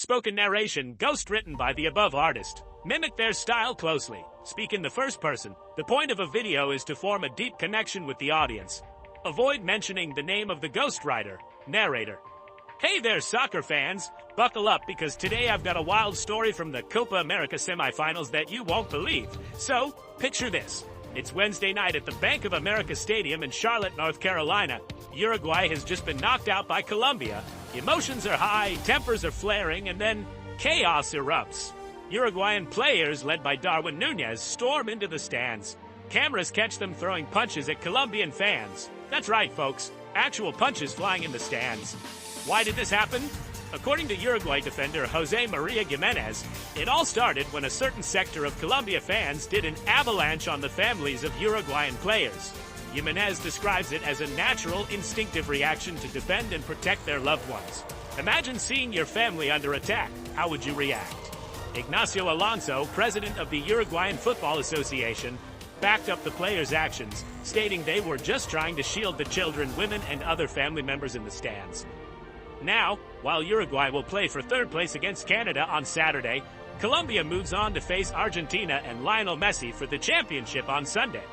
Spoken narration, ghost-written by the above artist. Mimic their style closely. Speak in the first person. The point of a video is to form a deep connection with the audience. Avoid mentioning the name of the ghostwriter, narrator. Hey there, soccer fans! Buckle up because today I've got a wild story from the Copa America semifinals that you won't believe. So, picture this. It's Wednesday night at the Bank of America Stadium in Charlotte, North Carolina. Uruguay has just been knocked out by Colombia. Emotions are high, tempers are flaring, and then chaos erupts. Uruguayan players, led by Darwin Nunez, storm into the stands. Cameras catch them throwing punches at Colombian fans. That's right, folks. Actual punches flying in the stands. Why did this happen? According to Uruguay defender Jose Maria Gimenez, it all started when a certain sector of Colombia fans did an avalanche on the families of Uruguayan players. Gimenez describes it as a natural, instinctive reaction to defend and protect their loved ones. Imagine seeing your family under attack. How would you react? Ignacio Alonso, president of the Uruguayan Football Association, backed up the players' actions, stating they were just trying to shield the children, women, and other family members in the stands. Now, while Uruguay will play for third place against Canada on Saturday, Colombia moves on to face Argentina and Lionel Messi for the championship on Sunday.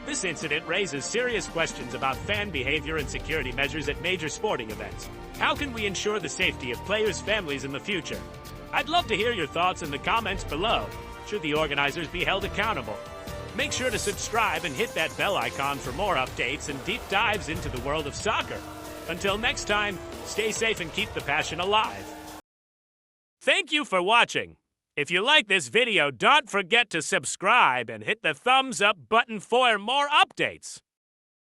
This incident raises serious questions about fan behavior and security measures at major sporting events. How can we ensure the safety of players' families in the future? I'd love to hear your thoughts in the comments below. Should the organizers be held accountable? Make sure to subscribe and hit that bell icon for more updates and deep dives into the world of soccer. Until next time, stay safe and keep the passion alive. Thank you for watching. If you like this video, don't forget to subscribe and hit the thumbs up button for more updates.